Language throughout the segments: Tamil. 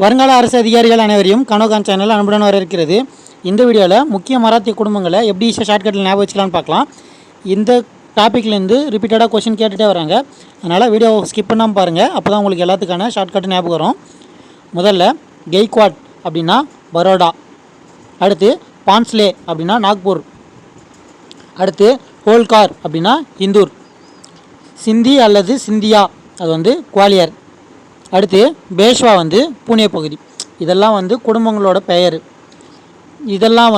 வருங்கால அரசு அதிகாரிகள் அனைவரையும் கனோகான் சேனல் அன்புடன் வரவேற்கிறது. இந்த வீடியோவில் முக்கிய மராத்திய குடும்பங்களை எப்படி ஈஸியாக ஷார்ட்கட்டில் ஞாபகம் வச்சுக்கலான்னு பார்க்கலாம். இந்த டாப்பிக்லேருந்து ரிப்பீட்டடாக கொஷின் கேட்டுகிட்டே வராங்க. அதனால் வீடியோவை ஸ்கிப் பண்ணாமல் பாருங்கள். அப்போ தான் உங்களுக்கு எல்லாத்துக்கான ஷார்ட்கட்டு ஞாபகம் வரும். முதல்ல கெய்க்வாட் அப்படின்னா பரோடா, அடுத்து பான்ஸ்லே அப்படின்னா நாக்பூர், அடுத்து ஹோல்கார் அப்படின்னா இந்தூர், சிந்தி அல்லது சிந்தியா அது குவாலியர், அடுத்து பேஷ்வா புனே பகுதி. இதெல்லாம் குடும்பங்களோட பெயர். இதெல்லாம்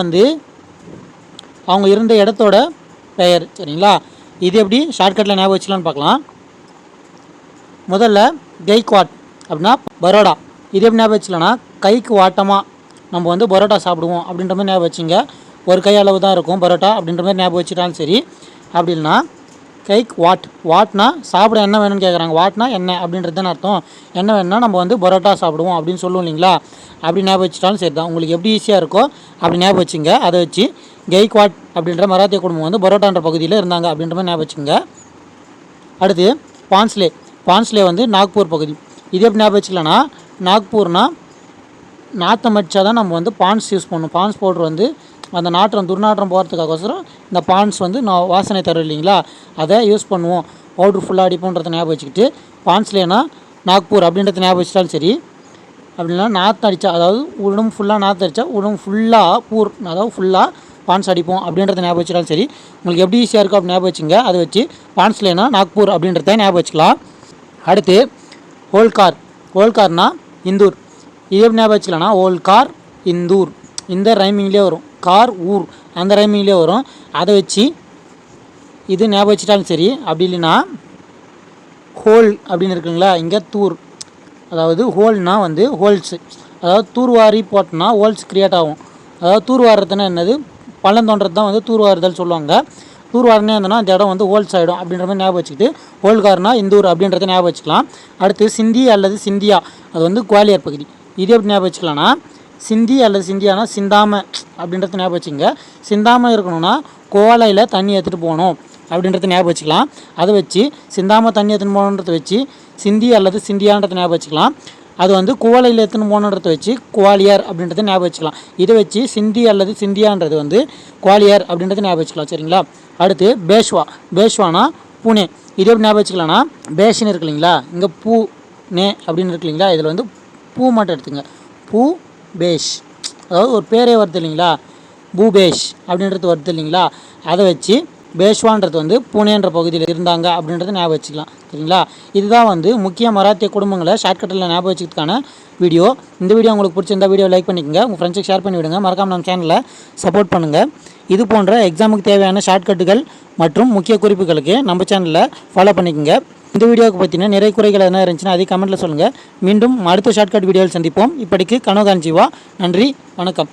அவங்க இருந்த இடத்தோட பெயர். சரிங்களா? இது எப்படி ஷார்ட்கட்டில் ஞாபகம் வச்சுக்கலான்னு பார்க்கலாம். முதல்ல கெய்க்வாட் அப்படின்னா பரோடா. இது எப்படி ஞாபகம் வச்சுக்கலாம்னா கைக்கு வாட்டமாக நம்ம பரோட்டா சாப்பிடுவோம் அப்படின்ற மாதிரி ஞாபகம் வச்சுங்க. ஒரு கை அளவு தான் இருக்கும் பரோட்டா அப்படின்ற மாதிரி ஞாபகம் வச்சுட்டாலும் சரி. அப்படி இல்லைனா கைக் வாட்னா சாப்பிட என்ன வேணும்னு கேட்குறாங்க. வாட்னா என்ன அப்படின்றது தான் அர்த்தம். என்ன வேணும்னா நம்ம பரோட்டா சாப்பிடுவோம் அப்படின்னு சொல்லுவோம் இல்லைங்களா? அப்படி ஞாபகம் வச்சுட்டாலும் சரி தான். உங்களுக்கு எப்படி ஈஸியாக இருக்கோ அப்படி ஞாபகம் வச்சுங்க. அதை வச்சு கெய்க்வாட் அப்படின்ற மராத்திய குடும்பம் பரோட்டான்ற பகுதியில் இருந்தாங்க அப்படின்ற மாதிரி ஞாபகம் வச்சுங்க. அடுத்து பான்ஸ்லே நாக்பூர் பகுதி. இது எப்படி ஞாபகம் வச்சுக்கலாம்னா நாக்பூர்னா நாற்றம் அடித்தா தான் நம்ம பான்ஸ் யூஸ் பண்ணணும். பான்ஸ் பவுட்ரு அந்த துர்நாற்றம் போகிறதுக்காகோசரம் இந்த பான்ஸ் நான் வாசனை தரும் இல்லைங்களா, அதை யூஸ் பண்ணுவோம். பவுட்ரு ஃபுல்லாக அடிப்போன்றதை ஞாபகம் வச்சுக்கிட்டு பான்ஸ்லேனா நாக்பூர் அப்படின்றத ஞாபகம் வச்சுட்டாலும் சரி. அப்படின்னா நாற்று அடித்தா, அதாவது உடம்பு ஃபுல்லாக நாற்று அடித்தா உடம்பு ஃபுல்லாக அதாவது ஃபுல்லாக பான்ஸ் அடிப்போம் அப்படின்றத ஞாபகம் வச்சுட்டாலும் சரி. உங்களுக்கு எப்படி ஈஸியாக இருக்கோ அப்படி ஞாபகம் வச்சுங்க. அதை வச்சு பான்ஸ்லேனா நாக்பூர் அப்படின்றத ஞாபகம் வச்சுக்கலாம். அடுத்து ஹோல்கார்னா இந்தூர். இது எப்படி ஞாபகம் வச்சுக்கலாம்னா ஹோல்கார் இந்தூர், இந்த ரைமிங்லேயே வரும். கார் ஊர் அந்த ரைமிங்லேயே வரும். அதை வச்சு இது ஞாபகம் வச்சுட்டாலும் சரி. அப்படி இல்லைன்னா ஹோல் அப்படின்னு இருக்குங்களா, இங்கே தூர், அதாவது ஹோல்னா ஹோல்ஸு, அதாவது தூர்வாரி போட்டோன்னா ஹோல்ஸ் க்ரியேட் ஆகும். அதாவது தூர்வாரத்துனா என்னது, பள்ளம் தோன்றது தான் தூர்வாறுதல் சொல்லுவாங்க. தூர்வாரனே இருந்தோன்னா அந்த இடம் ஹோல்ஸ் ஆகிடும் அப்படின்ற மாதிரி ஞாபகம் வச்சுக்கிட்டு ஹோல்கார்னா இந்தூர் அப்படின்றத ஞாபகம் வச்சுக்கலாம். அடுத்து சிந்தி அல்லது சிந்தியா அது குவாலியர் பகுதி. இது எப்படி ஞாபகம் வச்சுக்கலாம்னா சிந்தி அல்லது சிந்தியானா சிந்தாமல் அப்படின்றத ஞாபகம் வச்சுங்க. சிந்தாமல் இருக்கணும்னா கோவாலையில் தண்ணி எடுத்துகிட்டு போகணும் அப்படின்றத ஞாபகம் வச்சுக்கலாம். அதை வச்சு சிந்தாமல் தண்ணி எடுத்துன்னு போகணுன்றத வச்சு சிந்தி அல்லது சிந்தியான்றத ஞாபகம் வச்சுக்கலாம். அது குவாலையில் எடுத்துன்னு போகணுன்றத வச்சு குவாலியர் அப்படின்றத ஞாபகம் வச்சுக்கலாம். இதை வச்சு சிந்தி அல்லது சிந்தியான்றது குவாலியர் அப்படின்றத ஞாபகம் வச்சுக்கலாம். சரிங்களா? அடுத்து பேஷ்வானா புனே. இது எப்படி ஞாபகம் வச்சுக்கலாம்னா பேஷின்னு இருக்கு இல்லைங்களா, இங்கே பூனே அப்படின்னு இருக்கு இல்லைங்களா, இதில் பூ மட்டும் எடுத்துங்க. பூ பேஷ், அதாவது ஒரு பேரே வருது இல்லைங்களா, பூபேஷ் அப்படின்றது வருது இல்லைங்களா, அதை வச்சு பேஷ்வான்றது புனேன்ற பகுதியில் இருந்தாங்க அப்படின்றத ஞாபகம் வச்சுக்கலாம். சரிங்களா? இதுதான் முக்கிய மராத்திய குடும்பங்களை ஷார்ட்கட்டில் ஞாபகம் வச்சுக்கிறதுக்கான வீடியோ. இந்த வீடியோ உங்களுக்கு பிடிச்சிருந்தா வீடியோ லைக் பண்ணிக்கோங்க, உங்கள் ஃப்ரெண்ட்ஸுக்கு ஷேர் பண்ணி விடுங்க. மறக்காமல் நம்ம சேனலில் சப்போர்ட் பண்ணுங்கள். இது போன்ற எக்ஸாமுக்கு தேவையான ஷார்ட்கட்டுகள் மற்றும் முக்கிய குறிப்புகளுக்கு நம்ம சேனலில் ஃபாலோ பண்ணிக்கோங்க. இந்த வீடியோவுக்கு பற்றின நிறைய குறைகள் எதனா இருந்துச்சுன்னா அதை கமெண்ட்டில் சொல்லுங்கள். மீண்டும் அடுத்த ஷார்ட்கட் வீடியோவில் சந்திப்போம். இப்படிக்கு கனோகான் ஜீவா. நன்றி, வணக்கம்.